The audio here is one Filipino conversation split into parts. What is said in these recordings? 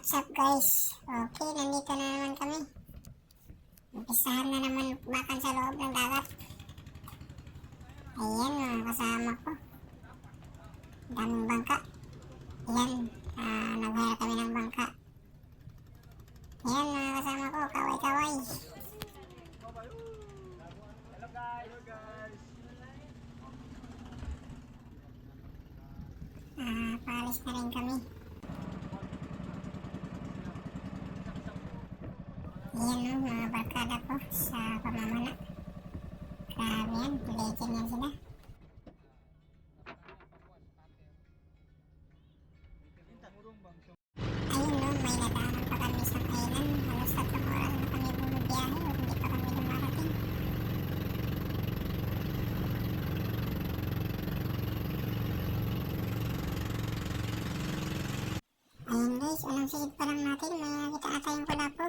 What's up guys? Okay, nandito na naman kami. Umpisahan na naman bakal sa loob ng dagat. Ayan mga kasama ko. Daming bangka. Ayan, nag-hire kami ng bangka. Ayan mga kasama ko, kaway-kaway. Hello guys. Paalis na rin kami. Ayan mga barkada ko sa pamamana. Grabe yan, legend yan sila. Ayun may nadaanan pa kami sa kainan. Halos 3 oras na kami bumibiyahe o hindi pa kami dumarating. Ayun guys, unang sigit pa lang natin, may nakita ata yung kulapo.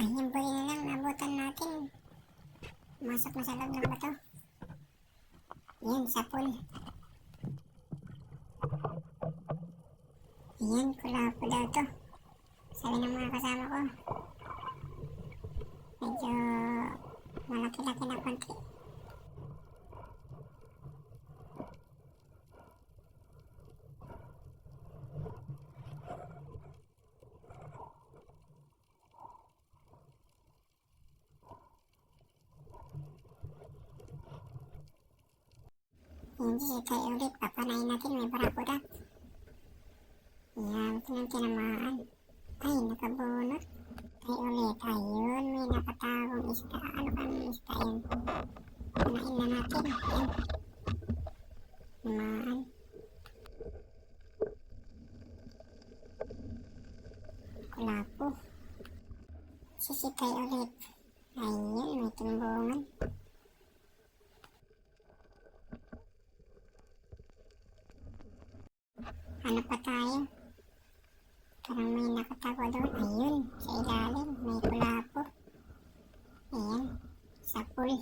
Ayun, buhay na lang, nabutan natin. Masok na sa loob ng bato. Ayun, sa pool. Ayan, kulapo daw to. Sabi ng mga kasama ko. Medyo malaki-laki na konti. Hindi tayo ulit, papanayin natin, may barakuda. Ayan, ito ng tinamaan. Ay, nakabunot. Tayo ulit, ayun, may nakatagong isda. Ano kang isda yan? Panayin na natin, ayan. Tinamaan. Kulapo. Sisitay ulit. Ayun, may tumbungan. Ano pa tayo? Parang may nakatago doon. Ayun, sa ilalim, may kulapo. Ayan, sa pool.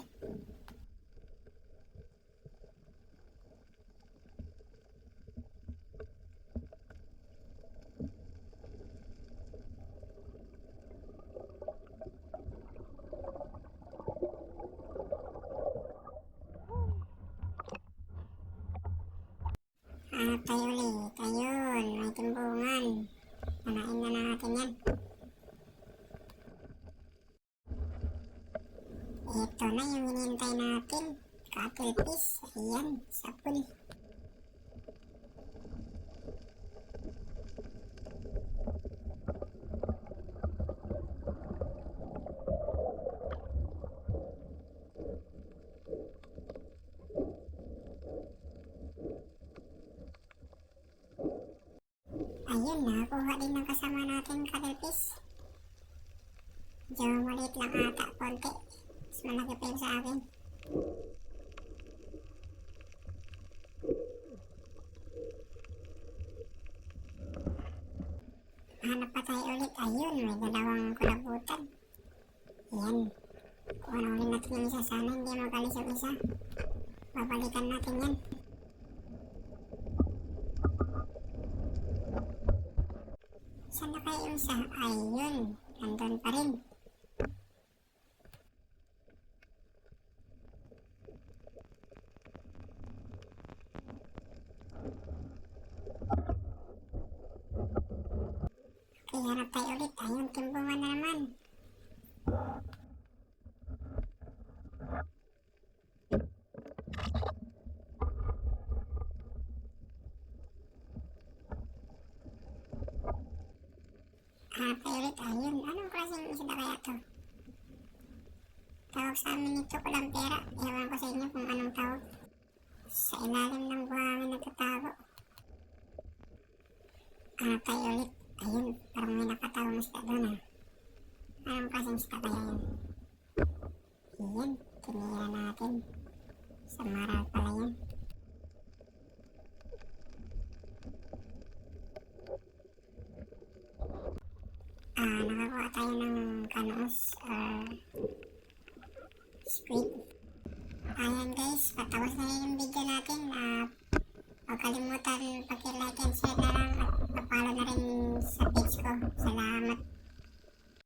Tayo ulit. Ayun, may tumbungan. Panain na natin yan. Ito na yung hinihintay natin. Cuttlefish. Ayan, sa pool. Ayun, nakakuha din ng kasama natin cuttlefish. Medyo maliit lang ata, konti. Mas malaki pa yun sa akin. Hanap pa tayo ulit. Ayun, may dalawang kulabutan. Ayan. Kung ano ulit natin yung isa, sana hindi magalis yung isa. Babalikan natin yan. Saan na kayo yung isa? Ayun, nandun pa rin. Okay, harap tayo ulit. Ayun, timbungan na naman. Harap tayo ulit. Ayun, anong klaseng isda kaya to? Tawag sa amin ito kulampera. Ewan ko sa inyo kung anong tawag. Sa ilalim ng buhangin nagtatago. Harap tayo ulit. Ayun, parang may nakatawang isda doon ah. Anong klaseng isda kaya yun? Ayan, tinira natin. Sa maral pala yan. Nakakuha tayo ng kanos or squid. Ayan guys, patapos na yung video natin. Huwag kalimutan pag-like and share na lang at pakipollow na rin sa page ko. Salamat.